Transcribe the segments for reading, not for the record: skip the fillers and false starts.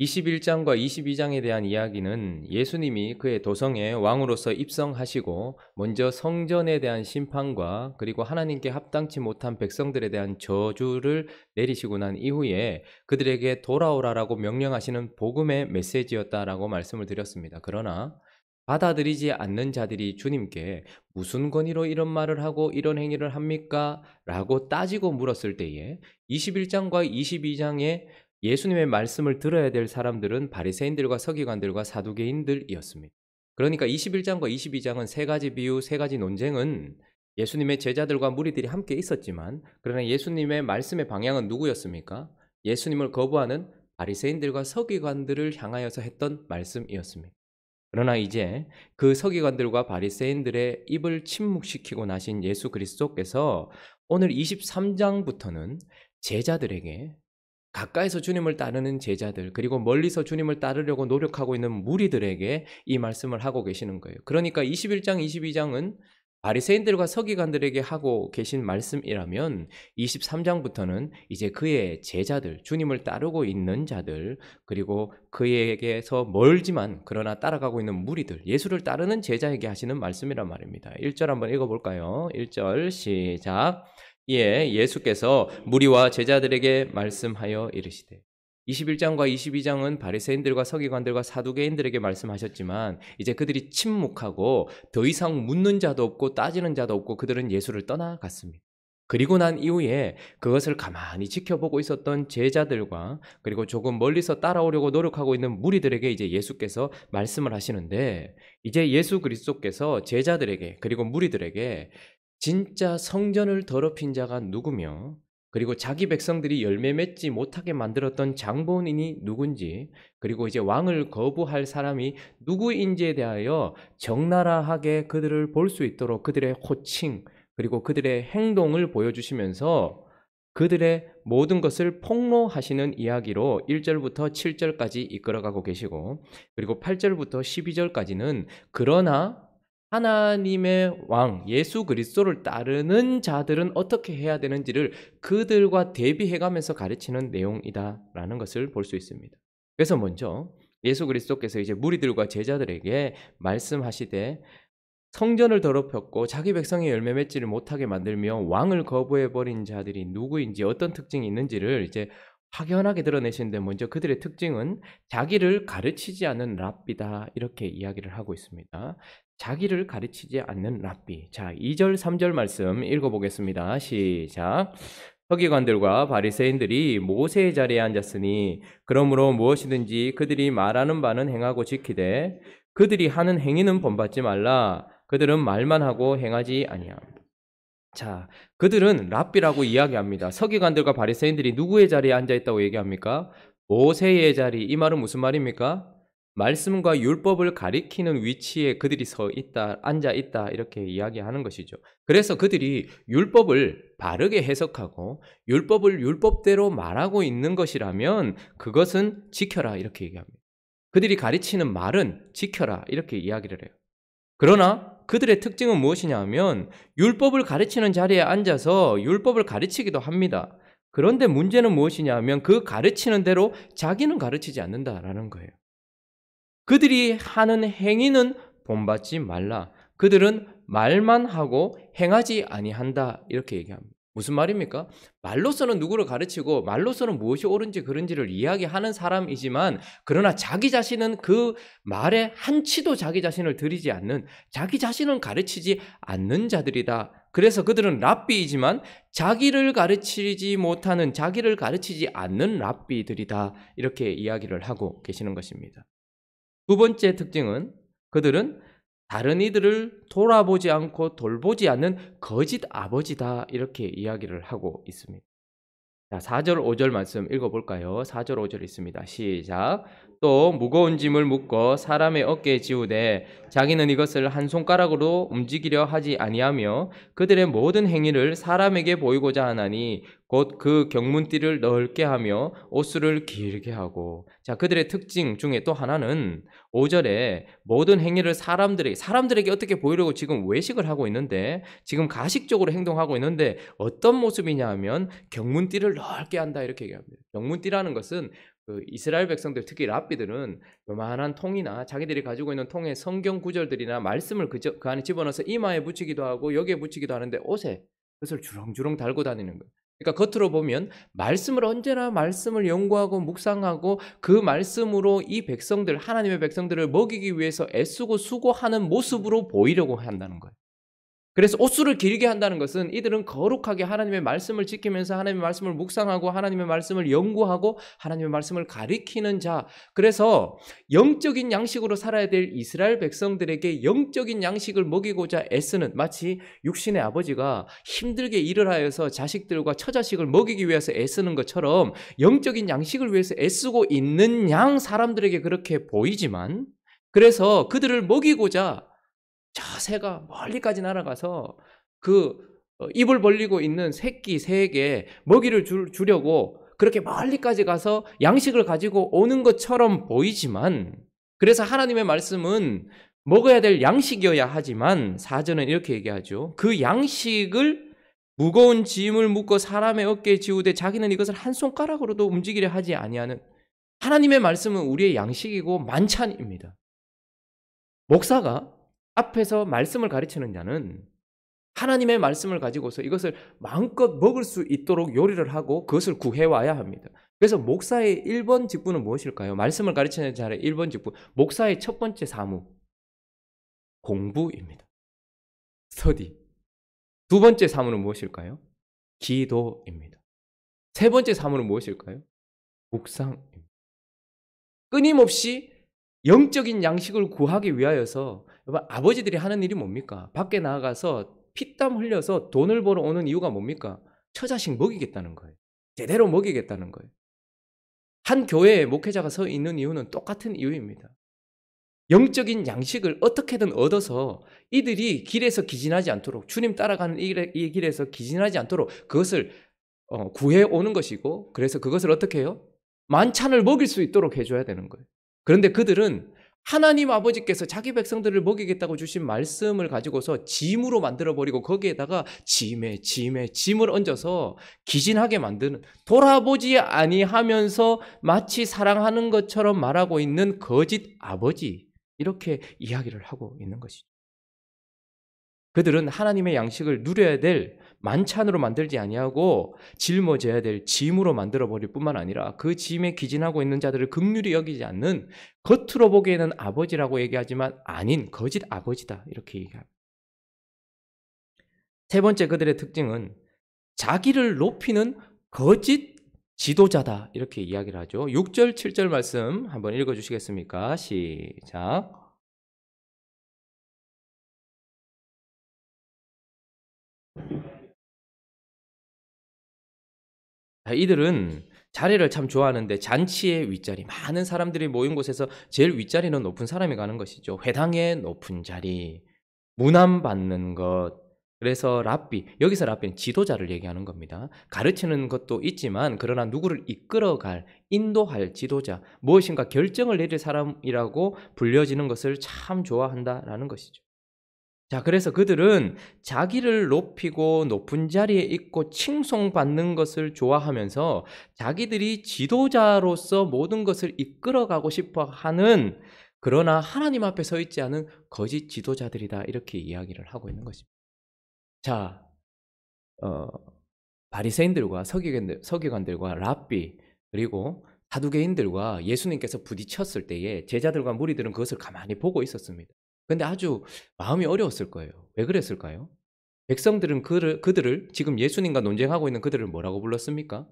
21장과 22장에 대한 이야기는 예수님이 그의 도성에 왕으로서 입성하시고 먼저 성전에 대한 심판과 그리고 하나님께 합당치 못한 백성들에 대한 저주를 내리시고 난 이후에 그들에게 돌아오라라고 명령하시는 복음의 메시지였다라고 말씀을 드렸습니다. 그러나 받아들이지 않는 자들이 주님께 무슨 권위로 이런 말을 하고 이런 행위를 합니까? 라고 따지고 물었을 때에 21장과 22장에 예수님의 말씀을 들어야 될 사람들은 바리새인들과 서기관들과 사두개인들이었습니다. 그러니까 21장과 22장은 세 가지 비유, 세 가지 논쟁은 예수님의 제자들과 무리들이 함께 있었지만 그러나 예수님의 말씀의 방향은 누구였습니까? 예수님을 거부하는 바리새인들과 서기관들을 향하여서 했던 말씀이었습니다. 그러나 이제 그 서기관들과 바리새인들의 입을 침묵시키고 나신 예수 그리스도께서 오늘 23장부터는 제자들에게 가까이서 주님을 따르는 제자들 그리고 멀리서 주님을 따르려고 노력하고 있는 무리들에게 이 말씀을 하고 계시는 거예요. 그러니까 21장, 22장은 바리새인들과 서기관들에게 하고 계신 말씀이라면 23장부터는 이제 그의 제자들, 주님을 따르고 있는 자들 그리고 그에게서 멀지만 그러나 따라가고 있는 무리들, 예수를 따르는 제자에게 하시는 말씀이란 말입니다. 1절 한번 읽어볼까요? 1절 시작. 예, 예수께서 무리와 제자들에게 말씀하여 이르시되 21장과 22장은 바리새인들과 서기관들과 사두개인들에게 말씀하셨지만 이제 그들이 침묵하고 더 이상 묻는 자도 없고 따지는 자도 없고 그들은 예수를 떠나갔습니다. 그리고 난 이후에 그것을 가만히 지켜보고 있었던 제자들과 그리고 조금 멀리서 따라오려고 노력하고 있는 무리들에게 이제 예수께서 말씀을 하시는데 이제 예수 그리스도께서 제자들에게 그리고 무리들에게 진짜 성전을 더럽힌 자가 누구며 그리고 자기 백성들이 열매 맺지 못하게 만들었던 장본인이 누군지 그리고 이제 왕을 거부할 사람이 누구인지에 대하여 적나라하게 그들을 볼 수 있도록 그들의 호칭 그리고 그들의 행동을 보여주시면서 그들의 모든 것을 폭로하시는 이야기로 1절부터 7절까지 이끌어가고 계시고 그리고 8절부터 12절까지는 그러나 하나님의 왕 예수 그리스도를 따르는 자들은 어떻게 해야 되는지를 그들과 대비해가면서 가르치는 내용이다라는 것을 볼 수 있습니다. 그래서 먼저 예수 그리스도께서 이제 무리들과 제자들에게 말씀하시되 성전을 더럽혔고 자기 백성의 열매 맺지를 못하게 만들며 왕을 거부해버린 자들이 누구인지 어떤 특징이 있는지를 이제 확연하게 드러내시는데 먼저 그들의 특징은 자기를 가르치지 않는 랍비다 이렇게 이야기를 하고 있습니다. 자기를 가르치지 않는 랍비. 자, 2절 3절 말씀 읽어보겠습니다. 시작. 서기관들과 바리새인들이 모세의 자리에 앉았으니 그러므로 무엇이든지 그들이 말하는 바는 행하고 지키되 그들이 하는 행위는 본받지 말라. 그들은 말만 하고 행하지 아니함. 자, 그들은 랍비라고 이야기합니다. 서기관들과 바리새인들이 누구의 자리에 앉아있다고 얘기합니까? 모세의 자리. 이 말은 무슨 말입니까? 말씀과 율법을 가리키는 위치에 그들이 서 있다, 앉아 있다 이렇게 이야기하는 것이죠. 그래서 그들이 율법을 바르게 해석하고 율법을 율법대로 말하고 있는 것이라면 그것은 지켜라 이렇게 얘기합니다. 그들이 가르치는 말은 지켜라 이렇게 이야기를 해요. 그러나 그들의 특징은 무엇이냐 하면 율법을 가르치는 자리에 앉아서 율법을 가르치기도 합니다. 그런데 문제는 무엇이냐 하면 그 가르치는 대로 자기는 가르치지 않는다라는 거예요. 그들이 하는 행위는 본받지 말라. 그들은 말만 하고 행하지 아니한다. 이렇게 얘기합니다. 무슨 말입니까? 말로서는 누구를 가르치고 말로서는 무엇이 옳은지 그른지를 이야기하는 사람이지만 그러나 자기 자신은 그 말에 한치도 자기 자신을 들이지 않는 자기 자신은 가르치지 않는 자들이다. 그래서 그들은 랍비이지만 자기를 가르치지 못하는 자기를 가르치지 않는 랍비들이다. 이렇게 이야기를 하고 계시는 것입니다. 두 번째 특징은 그들은 다른 이들을 돌아보지 않고 돌보지 않는 거짓 아버지다 이렇게 이야기를 하고 있습니다. 자, 4절 5절 말씀 읽어볼까요? 4절 5절 있습니다. 시작. 또 무거운 짐을 묶어 사람의 어깨에 지우되 자기는 이것을 한 손가락으로 움직이려 하지 아니하며 그들의 모든 행위를 사람에게 보이고자 하나니 곧 그 경문띠를 넓게 하며 옷수를 길게 하고. 자, 그들의 특징 중에 또 하나는 5절에 모든 행위를 사람들에게 어떻게 보이려고 지금 외식을 하고 있는데 지금 가식적으로 행동하고 있는데 어떤 모습이냐 하면 경문띠를 넓게 한다 이렇게 얘기합니다. 경문띠라는 것은 그 이스라엘 백성들 특히 랍비들은 요만한 통이나 자기들이 가지고 있는 통에 성경 구절들이나 말씀을 그 안에 집어넣어서 이마에 붙이기도 하고 여기에 붙이기도 하는데 옷에 그것을 주렁주렁 달고 다니는 거예요. 그러니까 겉으로 보면 말씀을 언제나 말씀을 연구하고 묵상하고 그 말씀으로 이 백성들 하나님의 백성들을 먹이기 위해서 애쓰고 수고하는 모습으로 보이려고 한다는 거예요. 그래서 옷수를 길게 한다는 것은 이들은 거룩하게 하나님의 말씀을 지키면서 하나님의 말씀을 묵상하고 하나님의 말씀을 연구하고 하나님의 말씀을 가리키는 자. 그래서 영적인 양식으로 살아야 될 이스라엘 백성들에게 영적인 양식을 먹이고자 애쓰는, 마치 육신의 아버지가 힘들게 일을 하여서 자식들과 처자식을 먹이기 위해서 애쓰는 것처럼 영적인 양식을 위해서 애쓰고 있는 양 사람들에게 그렇게 보이지만, 그래서 그들을 먹이고자 저 새가 멀리까지 날아가서 그 입을 벌리고 있는 새끼 새에게 먹이를 주려고 그렇게 멀리까지 가서 양식을 가지고 오는 것처럼 보이지만, 그래서 하나님의 말씀은 먹어야 될 양식이어야 하지만 사전은 이렇게 얘기하죠. 그 양식을 무거운 짐을 묶어 사람의 어깨에 지우되 자기는 이것을 한 손가락으로도 움직이려 하지 아니하는, 하나님의 말씀은 우리의 양식이고 만찬입니다. 목사가 앞에서 말씀을 가르치는 자는 하나님의 말씀을 가지고서 이것을 마음껏 먹을 수 있도록 요리를 하고 그것을 구해와야 합니다. 그래서 목사의 1번 직분은 무엇일까요? 말씀을 가르치는 자의 1번 직분, 목사의 첫 번째 사무, 공부입니다. 스터디. 두 번째 사무는 무엇일까요? 기도입니다. 세 번째 사무는 무엇일까요? 묵상입니다. 끊임없이 영적인 양식을 구하기 위하여서, 아버지들이 하는 일이 뭡니까? 밖에 나가서 피땀 흘려서 돈을 벌어 오는 이유가 뭡니까? 처자식 먹이겠다는 거예요. 제대로 먹이겠다는 거예요. 한 교회에 목회자가 서 있는 이유는 똑같은 이유입니다. 영적인 양식을 어떻게든 얻어서 이들이 길에서 기진하지 않도록, 주님 따라가는 이 길에서 기진하지 않도록 그것을 구해오는 것이고, 그래서 그것을 어떻게 해요? 만찬을 먹일 수 있도록 해줘야 되는 거예요. 그런데 그들은 하나님 아버지께서 자기 백성들을 먹이겠다고 주신 말씀을 가지고서 짐으로 만들어버리고 거기에다가 짐을 얹어서 기진하게 만드는, 돌아보지 아니하면서 마치 사랑하는 것처럼 말하고 있는 거짓 아버지, 이렇게 이야기를 하고 있는 것이죠. 그들은 하나님의 양식을 누려야 될 만찬으로 만들지 아니하고 짊어져야 될 짐으로 만들어버릴 뿐만 아니라 그 짐에 기진하고 있는 자들을 긍휼히 여기지 않는, 겉으로 보기에는 아버지라고 얘기하지만 아닌 거짓 아버지다, 이렇게 얘기합니다. 세 번째, 그들의 특징은 자기를 높이는 거짓 지도자다, 이렇게 이야기를 하죠. 6절 7절 말씀 한번 읽어주시겠습니까? 시작. 이들은 자리를 참 좋아하는데 잔치의 윗자리, 많은 사람들이 모인 곳에서 제일 윗자리는 높은 사람이 가는 것이죠. 회당의 높은 자리, 문안받는 것. 그래서 랍비, 여기서 랍비는 지도자를 얘기하는 겁니다. 가르치는 것도 있지만 그러나 누구를 이끌어갈, 인도할 지도자, 무엇인가 결정을 내릴 사람이라고 불려지는 것을 참 좋아한다라는 것이죠. 자, 그래서 그들은 자기를 높이고 높은 자리에 있고 칭송받는 것을 좋아하면서 자기들이 지도자로서 모든 것을 이끌어가고 싶어 하는, 그러나 하나님 앞에 서 있지 않은 거짓 지도자들이다, 이렇게 이야기를 하고 있는 것입니다. 자, 바리새인들과 서기관들과 랍비, 그리고 사두개인들과 예수님께서 부딪혔을 때에 제자들과 무리들은 그것을 가만히 보고 있었습니다. 근데 아주 마음이 어려웠을 거예요. 왜 그랬을까요? 백성들은 그들을 지금 예수님과 논쟁하고 있는 그들을 뭐라고 불렀습니까?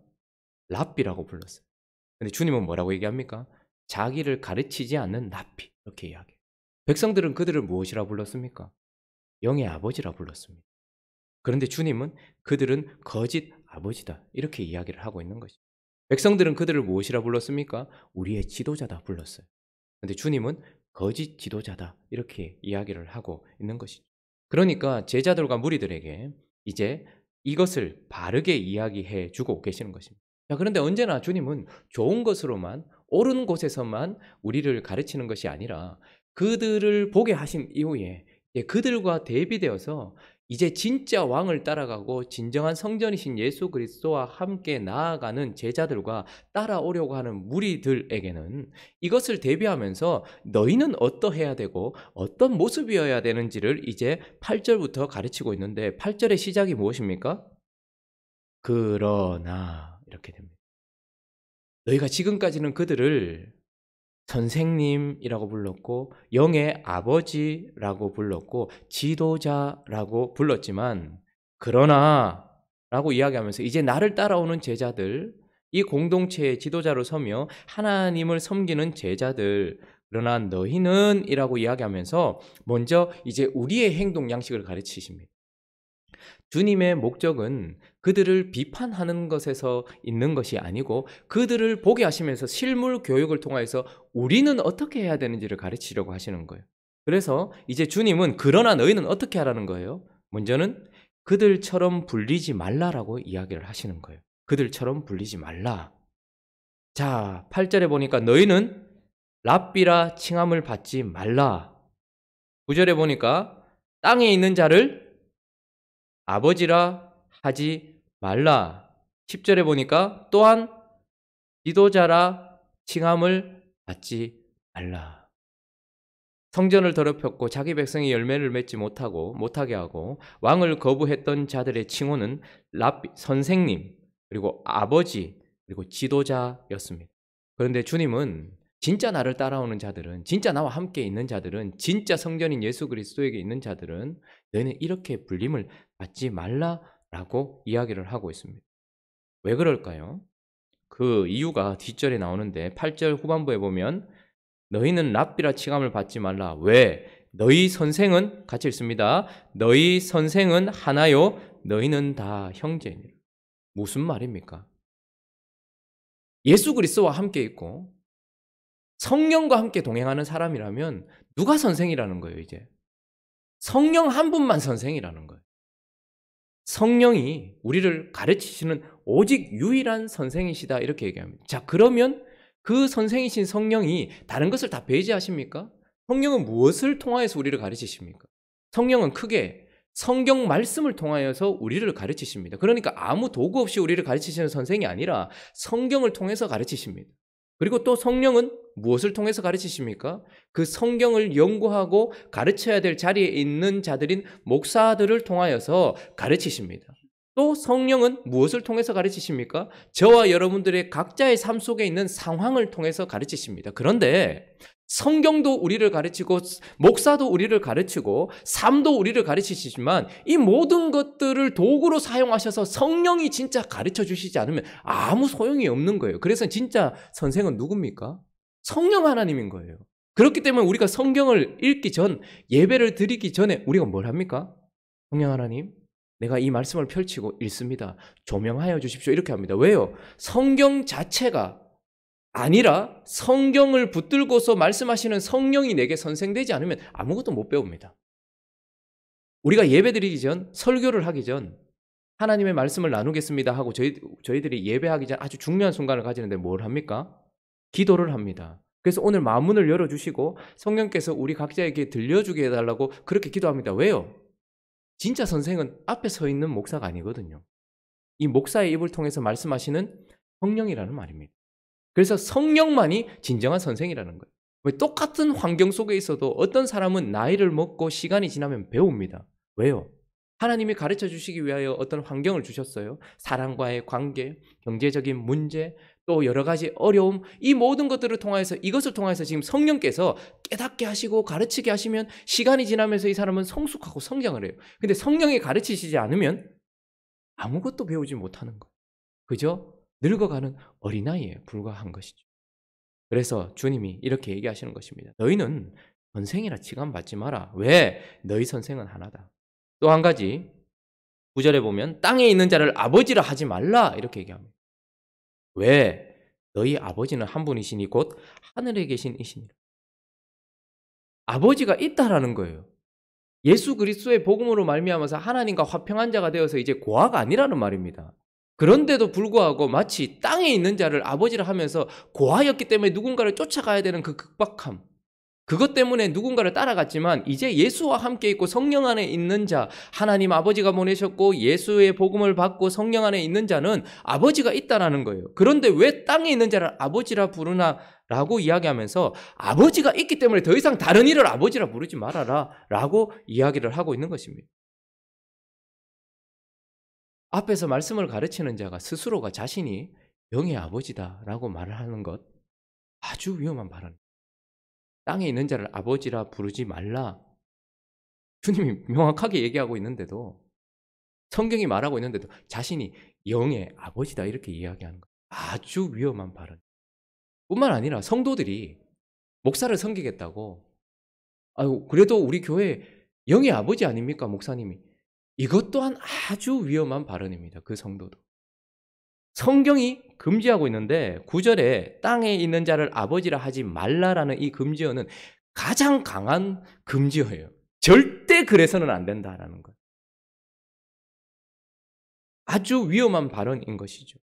랍비라고 불렀어요. 근데 주님은 뭐라고 얘기합니까? 자기를 가르치지 않는 랍비, 이렇게 이야기해요. 백성들은 그들을 무엇이라 불렀습니까? 영의 아버지라 불렀습니다. 그런데 주님은 그들은 거짓 아버지다, 이렇게 이야기를 하고 있는 것이죠. 백성들은 그들을 무엇이라 불렀습니까? 우리의 지도자다 불렀어요. 그런데 주님은 거짓 지도자다, 이렇게 이야기를 하고 있는 것이죠. 그러니까 제자들과 무리들에게 이제 이것을 바르게 이야기해 주고 계시는 것입니다. 자, 그런데 언제나 주님은 좋은 것으로만, 옳은 곳에서만 우리를 가르치는 것이 아니라 그들을 보게 하신 이후에 그들과 대비되어서 이제 진짜 왕을 따라가고 진정한 성전이신 예수 그리스도와 함께 나아가는 제자들과 따라오려고 하는 무리들에게는 이것을 대비하면서 너희는 어떠해야 되고 어떤 모습이어야 되는지를 이제 8절부터 가르치고 있는데 8절의 시작이 무엇입니까? 그러나 이렇게 됩니다. 너희가 지금까지는 그들을 선생님이라고 불렀고 영의 아버지라고 불렀고 지도자라고 불렀지만 그러나 라고 이야기하면서 이제 나를 따라오는 제자들, 이 공동체의 지도자로 서며 하나님을 섬기는 제자들, 그러나 너희는 이라고 이야기하면서 먼저 이제 우리의 행동 양식을 가르치십니다. 주님의 목적은 그들을 비판하는 것에서 있는 것이 아니고 그들을 보게 하시면서 실물 교육을 통해서 우리는 어떻게 해야 되는지를 가르치려고 하시는 거예요. 그래서 이제 주님은 그러나 너희는 어떻게 하라는 거예요? 먼저는 그들처럼 불리지 말라라고 이야기를 하시는 거예요. 그들처럼 불리지 말라. 자, 8절에 보니까 너희는 랍비라 칭함을 받지 말라. 9절에 보니까 땅에 있는 자를 아버지라 하지 말라. 10절에 보니까 또한 지도자라 칭함을 받지 말라. 성전을 더럽혔고 자기 백성이 열매를 맺지 못하게 하고 왕을 거부했던 자들의 칭호는 랍비, 선생님, 그리고 아버지, 그리고 지도자였습니다. 그런데 주님은 진짜 나를 따라오는 자들은, 진짜 나와 함께 있는 자들은, 진짜 성전인 예수 그리스도에게 있는 자들은 너희는 이렇게 불림을 받지 말라라고 이야기를 하고 있습니다. 왜 그럴까요? 그 이유가 뒷절에 나오는데 8절 후반부에 보면 너희는 랍비라 칭함을 받지 말라. 왜? 너희 선생은 같이 읽습니다. 너희 선생은 하나요 너희는 다 형제니라. 무슨 말입니까? 예수 그리스도와 함께 있고 성령과 함께 동행하는 사람이라면 누가 선생이라는 거예요, 이제? 성령 한 분만 선생이라는 거예요. 성령이 우리를 가르치시는 오직 유일한 선생이시다 이렇게 얘기합니다. 자, 그러면 그 선생이신 성령이 다른 것을 다 배제하십니까? 성령은 무엇을 통하여서 우리를 가르치십니까? 성령은 크게 성경 말씀을 통하여서 우리를 가르치십니다. 그러니까 아무 도구 없이 우리를 가르치시는 선생이 아니라 성경을 통해서 가르치십니다. 그리고 또 성령은 무엇을 통해서 가르치십니까? 그 성경을 연구하고 가르쳐야 될 자리에 있는 자들인 목사들을 통하여서 가르치십니다. 또 성령은 무엇을 통해서 가르치십니까? 저와 여러분들의 각자의 삶 속에 있는 상황을 통해서 가르치십니다. 그런데 성경도 우리를 가르치고 목사도 우리를 가르치고 삶도 우리를 가르치시지만 이 모든 것들을 도구로 사용하셔서 성령이 진짜 가르쳐 주시지 않으면 아무 소용이 없는 거예요. 그래서 진짜 선생은 누굽니까? 성령 하나님인 거예요. 그렇기 때문에 우리가 성경을 읽기 전, 예배를 드리기 전에 우리가 뭘 합니까? 성령 하나님, 내가 이 말씀을 펼치고 읽습니다. 조명하여 주십시오. 이렇게 합니다. 왜요? 성경 자체가 아니라 성경을 붙들고서 말씀하시는 성령이 내게 선생되지 않으면 아무것도 못 배웁니다. 우리가 예배드리기 전, 설교를 하기 전 하나님의 말씀을 나누겠습니다 하고 저희들이 예배하기 전 아주 중요한 순간을 가지는데 뭘 합니까? 기도를 합니다. 그래서 오늘 마음문을 열어주시고 성령께서 우리 각자에게 들려주게 해달라고 그렇게 기도합니다. 왜요? 진짜 선생은 앞에 서 있는 목사가 아니거든요. 이 목사의 입을 통해서 말씀하시는 성령이라는 말입니다. 그래서 성령만이 진정한 선생이라는 거예요. 왜? 똑같은 환경 속에 있어도 어떤 사람은 나이를 먹고 시간이 지나면 배웁니다. 왜요? 하나님이 가르쳐 주시기 위하여 어떤 환경을 주셨어요. 사람과의 관계, 경제적인 문제, 또 여러 가지 어려움, 이 모든 것들을 통해서, 이것을 통해서 지금 성령께서 깨닫게 하시고 가르치게 하시면 시간이 지나면서 이 사람은 성숙하고 성장을 해요. 근데 성령이 가르치시지 않으면 아무것도 배우지 못하는 거예요. 그죠? 늙어가는 어린아이에 불과한 것이죠. 그래서 주님이 이렇게 얘기하시는 것입니다. 너희는 선생이라 칭함받지 마라. 왜? 너희 선생은 하나다. 또 한 가지 9절에 보면 땅에 있는 자를 아버지라 하지 말라 이렇게 얘기합니다. 왜? 너희 아버지는 한 분이시니 곧 하늘에 계신 이시니라. 아버지가 있다라는 거예요. 예수 그리스도의 복음으로 말미암아서 하나님과 화평한 자가 되어서 이제 고아가 아니라는 말입니다. 그런데도 불구하고 마치 땅에 있는 자를 아버지라 하면서 고아였기 때문에 누군가를 쫓아가야 되는 그 급박함, 그것 때문에 누군가를 따라갔지만 이제 예수와 함께 있고 성령 안에 있는 자, 하나님 아버지가 보내셨고 예수의 복음을 받고 성령 안에 있는 자는 아버지가 있다라는 거예요. 그런데 왜 땅에 있는 자를 아버지라 부르나 라고 이야기하면서 아버지가 있기 때문에 더 이상 다른 이를 아버지라 부르지 말아라 라고 이야기를 하고 있는 것입니다. 앞에서 말씀을 가르치는 자가 스스로가 자신이 영의 아버지다라고 말을 하는 것 아주 위험한 발언입니다. 땅에 있는 자를 아버지라 부르지 말라. 주님이 명확하게 얘기하고 있는데도 성경이 말하고 있는데도 자신이 영의 아버지다 이렇게 이야기하는 것 아주 위험한 발언. 뿐만 아니라 성도들이 목사를 섬기겠다고 아유 그래도 우리 교회 영의 아버지 아닙니까 목사님이. 이것 또한 아주 위험한 발언입니다. 그 성도도. 성경이 금지하고 있는데 9절에 땅에 있는 자를 아버지라 하지 말라라는 이 금지어는 가장 강한 금지어예요. 절대 그래서는 안 된다라는 것. 아주 위험한 발언인 것이죠.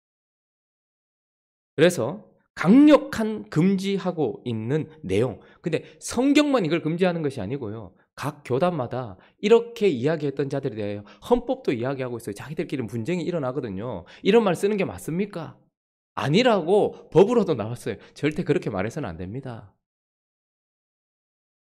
그래서 강력한 금지하고 있는 내용. 근데 성경만 이걸 금지하는 것이 아니고요. 각 교단마다 이렇게 이야기했던 자들에 대하여 헌법도 이야기하고 있어요. 자기들끼리 분쟁이 일어나거든요. 이런 말 쓰는 게 맞습니까? 아니라고 법으로도 나왔어요. 절대 그렇게 말해서는 안 됩니다.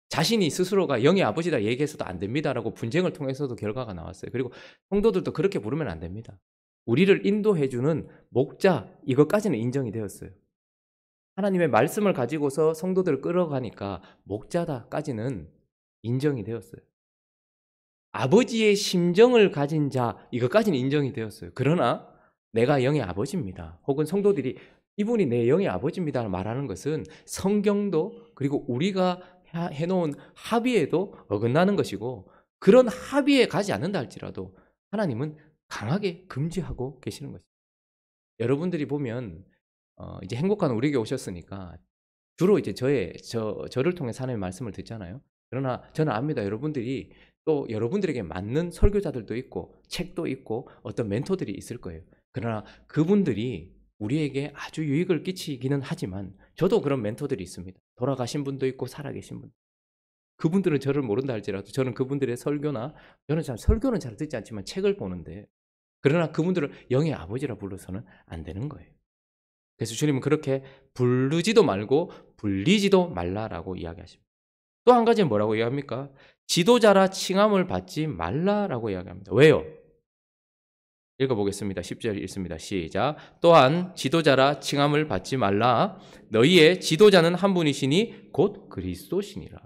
자신이 스스로가 영의 아버지다 얘기해서도 안 됩니다라고 분쟁을 통해서도 결과가 나왔어요. 그리고 성도들도 그렇게 부르면 안 됩니다. 우리를 인도해주는 목자 이것까지는 인정이 되었어요. 하나님의 말씀을 가지고서 성도들을 끌어가니까 목자다까지는 인정이 되었어요. 아버지의 심정을 가진 자 이것까지는 인정이 되었어요. 그러나 내가 영의 아버지입니다. 혹은 성도들이 이분이 내 영의 아버지입니다 말하는 것은 성경도 그리고 우리가 해놓은 합의에도 어긋나는 것이고 그런 합의에 가지 않는다 할지라도 하나님은 강하게 금지하고 계시는 것입니다. 여러분들이 보면 이제 행복한 우리에게 오셨으니까 주로 이제 저를 통해서 하나님의 말씀을 듣잖아요. 그러나 저는 압니다. 여러분들이 또 여러분들에게 맞는 설교자들도 있고 책도 있고 어떤 멘토들이 있을 거예요. 그러나 그분들이 우리에게 아주 유익을 끼치기는 하지만 저도 그런 멘토들이 있습니다. 돌아가신 분도 있고 살아계신 분. 그분들은 저를 모른다 할지라도 저는 그분들의 설교나 저는 설교는 잘 듣지 않지만 책을 보는데 그러나 그분들을 영의 아버지라 불러서는 안 되는 거예요. 그래서 주님은 그렇게 부르지도 말고 불리지도 말라라고 이야기하십니다. 또 한 가지는 뭐라고 이야기합니까? 지도자라 칭함을 받지 말라라고 이야기합니다. 왜요? 읽어보겠습니다. 10절 읽습니다. 시작. 또한 지도자라 칭함을 받지 말라. 너희의 지도자는 한 분이시니 곧 그리스도시니라.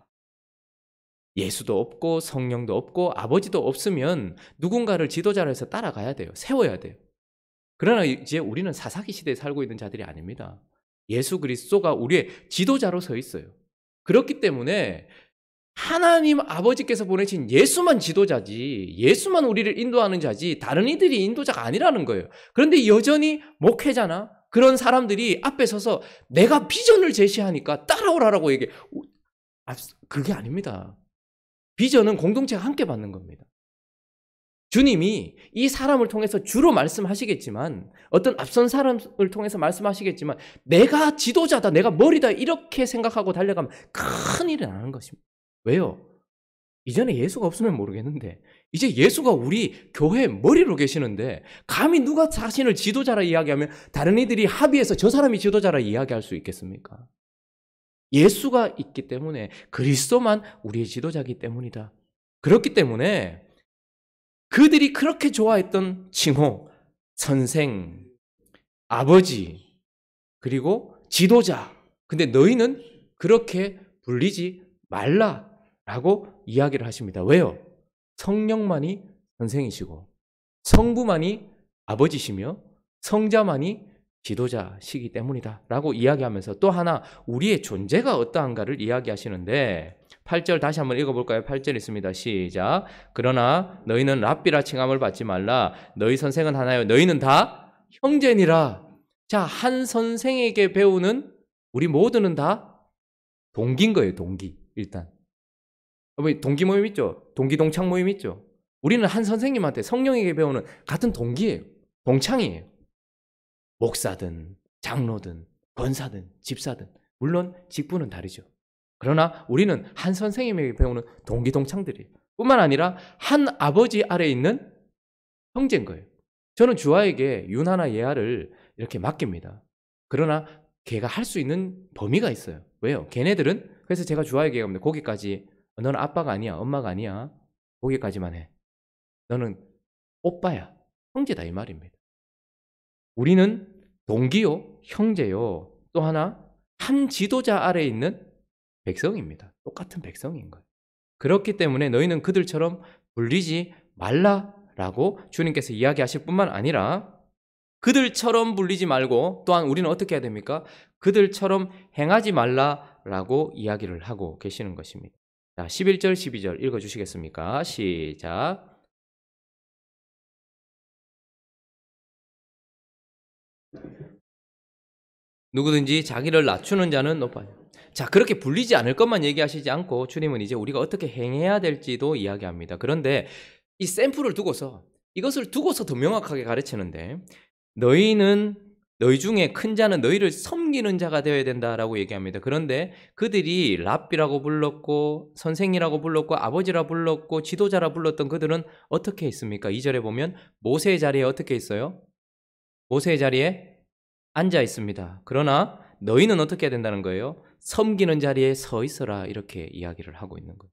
예수도 없고 성령도 없고 아버지도 없으면 누군가를 지도자로 해서 따라가야 돼요. 세워야 돼요. 그러나 이제 우리는 사사기 시대에 살고 있는 자들이 아닙니다. 예수 그리스도가 우리의 지도자로 서 있어요. 그렇기 때문에 하나님 아버지께서 보내신 예수만 지도자지 예수만 우리를 인도하는 자지 다른 이들이 인도자가 아니라는 거예요. 그런데 여전히 목회자나 그런 사람들이 앞에 서서 내가 비전을 제시하니까 따라오라라고 얘기해. 그게 아닙니다. 비전은 공동체가 함께 받는 겁니다. 주님이 이 사람을 통해서 주로 말씀하시겠지만 어떤 앞선 사람을 통해서 말씀하시겠지만 내가 지도자다 내가 머리다 이렇게 생각하고 달려가면 큰일이 나는 것입니다. 왜요? 이전에 예수가 없으면 모르겠는데 이제 예수가 우리 교회 머리로 계시는데 감히 누가 자신을 지도자라 이야기하면 다른 이들이 합의해서 저 사람이 지도자라 이야기할 수 있겠습니까? 예수가 있기 때문에 그리스도만 우리의 지도자이기 때문이다. 그렇기 때문에 그들이 그렇게 좋아했던 칭호, 선생, 아버지, 그리고 지도자. 근데 너희는 그렇게 불리지 말라라고 이야기를 하십니다. 왜요? 성령만이 선생이시고 성부만이 아버지시며 성자만이 지도자시기 때문이다 라고 이야기하면서 또 하나 우리의 존재가 어떠한가를 이야기하시는데 8절 다시 한번 읽어볼까요? 8절 있습니다. 시작. 그러나 너희는 랍비라 칭함을 받지 말라. 너희 선생은 하나요. 너희는 다 형제니라. 자, 한 선생에게 배우는 우리 모두는 다 동기인 거예요. 동기. 일단 동기 모임 있죠? 동기 동창 모임 있죠? 우리는 한 선생님한테 성령에게 배우는 같은 동기예요. 동창이에요. 목사든 장로든 권사든 집사든 물론 직분은 다르죠. 그러나 우리는 한 선생님에게 배우는 동기동창들이에요. 뿐만 아니라 한 아버지 아래에 있는 형제인 거예요. 저는 주아에게 윤하나 예아를 이렇게 맡깁니다. 그러나 걔가 할 수 있는 범위가 있어요. 왜요? 걔네들은 그래서 제가 주아에게 얘기합니다. 거기까지. 너는 아빠가 아니야. 엄마가 아니야. 거기까지만 해. 너는 오빠야. 형제다 이 말입니다. 우리는 동기요, 형제요. 또 하나 한 지도자 아래에 있는 백성입니다. 똑같은 백성인 거예요. 그렇기 때문에 너희는 그들처럼 불리지 말라라고 주님께서 이야기하실 뿐만 아니라 그들처럼 불리지 말고 또한 우리는 어떻게 해야 됩니까? 그들처럼 행하지 말라라고 이야기를 하고 계시는 것입니다. 자, 11절, 12절 읽어주시겠습니까? 시작. 누구든지 자기를 낮추는 자는 높아요. 자, 그렇게 불리지 않을 것만 얘기하시지 않고 주님은 이제 우리가 어떻게 행해야 될지도 이야기합니다. 그런데 이 샘플을 두고서 이것을 두고서 더 명확하게 가르치는데 너희는 너희 중에 큰 자는 너희를 섬기는 자가 되어야 된다라고 얘기합니다. 그런데 그들이 랍비라고 불렀고 선생이라고 불렀고 아버지라 불렀고 지도자라 불렀던 그들은 어떻게 했습니까? 2절에 보면 모세의 자리에 어떻게 있어요? 모세의 자리에 앉아 있습니다. 그러나 너희는 어떻게 해야 된다는 거예요? 섬기는 자리에 서 있어라 이렇게 이야기를 하고 있는 거예요.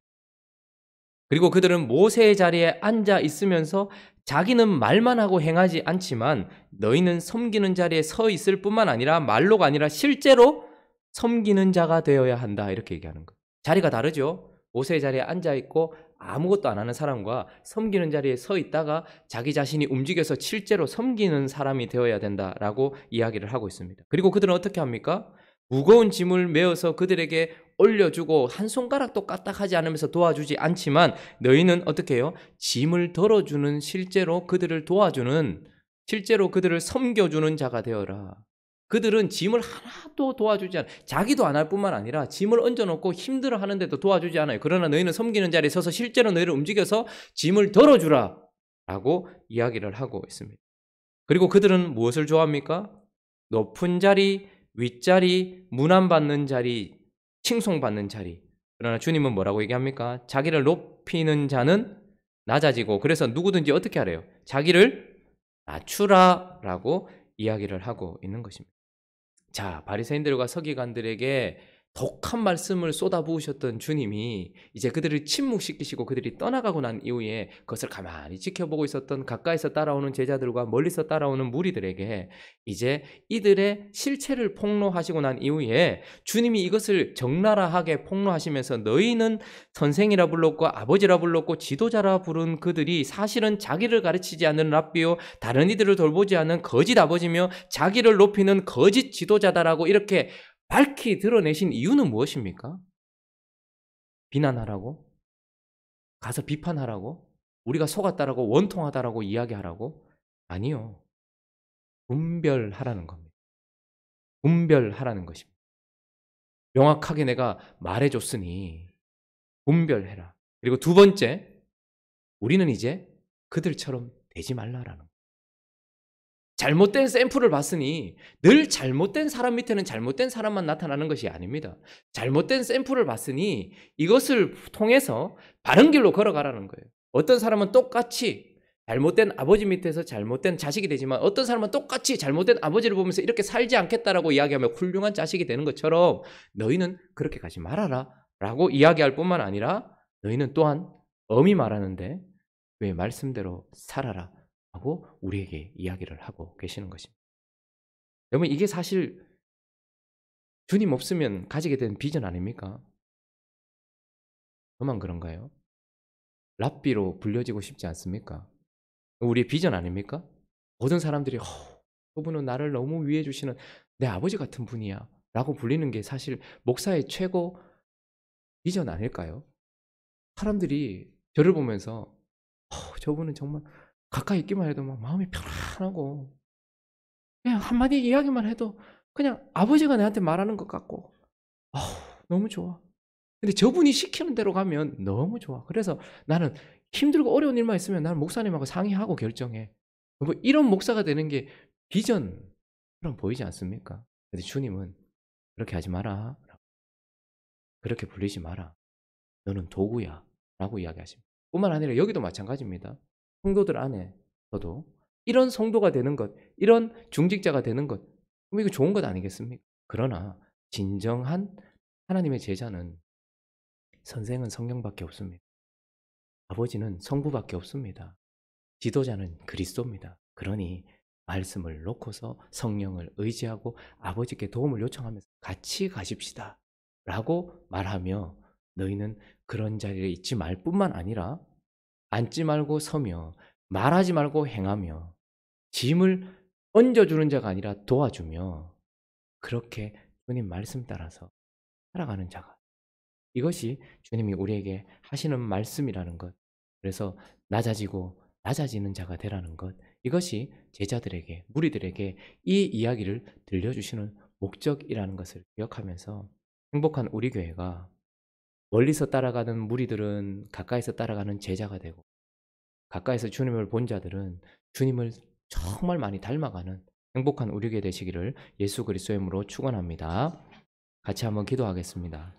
그리고 그들은 모세의 자리에 앉아 있으면서 자기는 말만 하고 행하지 않지만 너희는 섬기는 자리에 서 있을 뿐만 아니라 말로가 아니라 실제로 섬기는 자가 되어야 한다 이렇게 얘기하는 거예요. 자리가 다르죠. 모세의 자리에 앉아 있고 아무것도 안 하는 사람과 섬기는 자리에 서 있다가 자기 자신이 움직여서 실제로 섬기는 사람이 되어야 된다라고 이야기를 하고 있습니다. 그리고 그들은 어떻게 합니까? 무거운 짐을 메어서 그들에게 올려주고 한 손가락도 까딱하지 않으면서 도와주지 않지만 너희는 어떻게 해요? 짐을 덜어주는 실제로 그들을 도와주는 실제로 그들을 섬겨주는 자가 되어라. 그들은 짐을 하나도 도와주지 않아요. 자기도 안 할 뿐만 아니라 짐을 얹어놓고 힘들어 하는데도 도와주지 않아요. 그러나 너희는 섬기는 자리에 서서 실제로 너희를 움직여서 짐을 덜어주라 라고 이야기를 하고 있습니다. 그리고 그들은 무엇을 좋아합니까? 높은 자리, 윗자리, 문안받는 자리, 칭송받는 자리. 그러나 주님은 뭐라고 얘기합니까? 자기를 높이는 자는 낮아지고 그래서 누구든지 어떻게 하래요? 자기를 낮추라 라고 이야기를 하고 있는 것입니다. 자, 바리새인들과 서기관들에게 독한 말씀을 쏟아부으셨던 주님이 이제 그들을 침묵시키시고 그들이 떠나가고 난 이후에 그것을 가만히 지켜보고 있었던 가까이서 따라오는 제자들과 멀리서 따라오는 무리들에게 이제 이들의 실체를 폭로하시고 난 이후에 주님이 이것을 적나라하게 폭로하시면서 너희는 선생이라 불렀고 아버지라 불렀고 지도자라 부른 그들이 사실은 자기를 가르치지 않는 랍비요 다른 이들을 돌보지 않는 거짓 아버지며 자기를 높이는 거짓 지도자다라고 이렇게 밝히 드러내신 이유는 무엇입니까? 비난하라고? 가서 비판하라고? 우리가 속았다라고 원통하다라고 이야기하라고? 아니요. 분별하라는 겁니다. 분별하라는 것입니다. 명확하게 내가 말해줬으니 분별해라. 그리고 두 번째, 우리는 이제 그들처럼 되지 말라라는 거예요. 잘못된 샘플을 봤으니 늘 잘못된 사람 밑에는 잘못된 사람만 나타나는 것이 아닙니다. 잘못된 샘플을 봤으니 이것을 통해서 바른 길로 걸어가라는 거예요. 어떤 사람은 똑같이 잘못된 아버지 밑에서 잘못된 자식이 되지만 어떤 사람은 똑같이 잘못된 아버지를 보면서 이렇게 살지 않겠다라고 이야기하며 훌륭한 자식이 되는 것처럼 너희는 그렇게 가지 말아라 라고 이야기할 뿐만 아니라 너희는 또한 엄히 말하는데 왜 말씀대로 살아라 하고 우리에게 이야기를 하고 계시는 것입니다. 여러분 이게 사실 주님 없으면 가지게 된 비전 아닙니까? 저만 그런가요? 랍비로 불려지고 싶지 않습니까? 우리의 비전 아닙니까? 모든 사람들이 그분은 나를 너무 위해 주시는 내 아버지 같은 분이야 라고 불리는 게 사실 목사의 최고 비전 아닐까요? 사람들이 저를 보면서 저분은 정말 가까이 있기만 해도 막 마음이 편안하고 그냥 한마디 이야기만 해도 그냥 아버지가 나한테 말하는 것 같고 너무 좋아. 근데 저분이 시키는 대로 가면 너무 좋아. 그래서 나는 힘들고 어려운 일만 있으면 나는 목사님하고 상의하고 결정해. 뭐 이런 목사가 되는 게 비전처럼 보이지 않습니까? 근데 주님은 그렇게 하지 마라. 그렇게 불리지 마라. 너는 도구야. 라고 이야기하십니다. 뿐만 아니라 여기도 마찬가지입니다. 성도들 안에서도 이런 성도가 되는 것, 이런 중직자가 되는 것, 그럼 이거 좋은 것 아니겠습니까? 그러나 진정한 하나님의 제자는 선생은 성령밖에 없습니다. 아버지는 성부밖에 없습니다. 지도자는 그리스도입니다. 그러니 말씀을 놓고서 성령을 의지하고 아버지께 도움을 요청하면서 같이 가십시다. 라고 말하며 너희는 그런 자리에 있지 말 뿐만 아니라 앉지 말고 서며 말하지 말고 행하며 짐을 얹어주는 자가 아니라 도와주며 그렇게 주님 말씀 따라서 살아가는 자가 이것이 주님이 우리에게 하시는 말씀이라는 것. 그래서 낮아지고 낮아지는 자가 되라는 것. 이것이 제자들에게, 무리들에게 이 이야기를 들려주시는 목적이라는 것을 기억하면서 행복한 우리 교회가 멀리서 따라가는 무리들은 가까이서 따라가는 제자가 되고 가까이서 주님을 본 자들은 주님을 정말 많이 닮아가는 행복한 우리 교회 되시기를 예수 그리스도의 이름으로 축원합니다. 같이 한번 기도하겠습니다.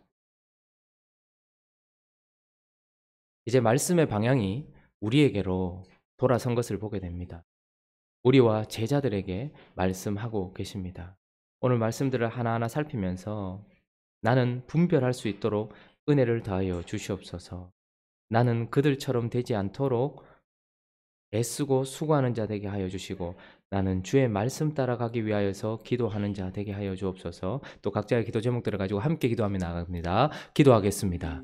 이제 말씀의 방향이 우리에게로 돌아선 것을 보게 됩니다. 우리와 제자들에게 말씀하고 계십니다. 오늘 말씀들을 하나하나 살피면서 나는 분별할 수 있도록 은혜를 더하여 주시옵소서. 나는 그들처럼 되지 않도록 애쓰고 수고하는 자 되게 하여 주시고 나는 주의 말씀 따라가기 위하여서 기도하는 자 되게 하여 주옵소서. 또 각자의 기도 제목들을 가지고 함께 기도하며 나갑니다. 기도하겠습니다.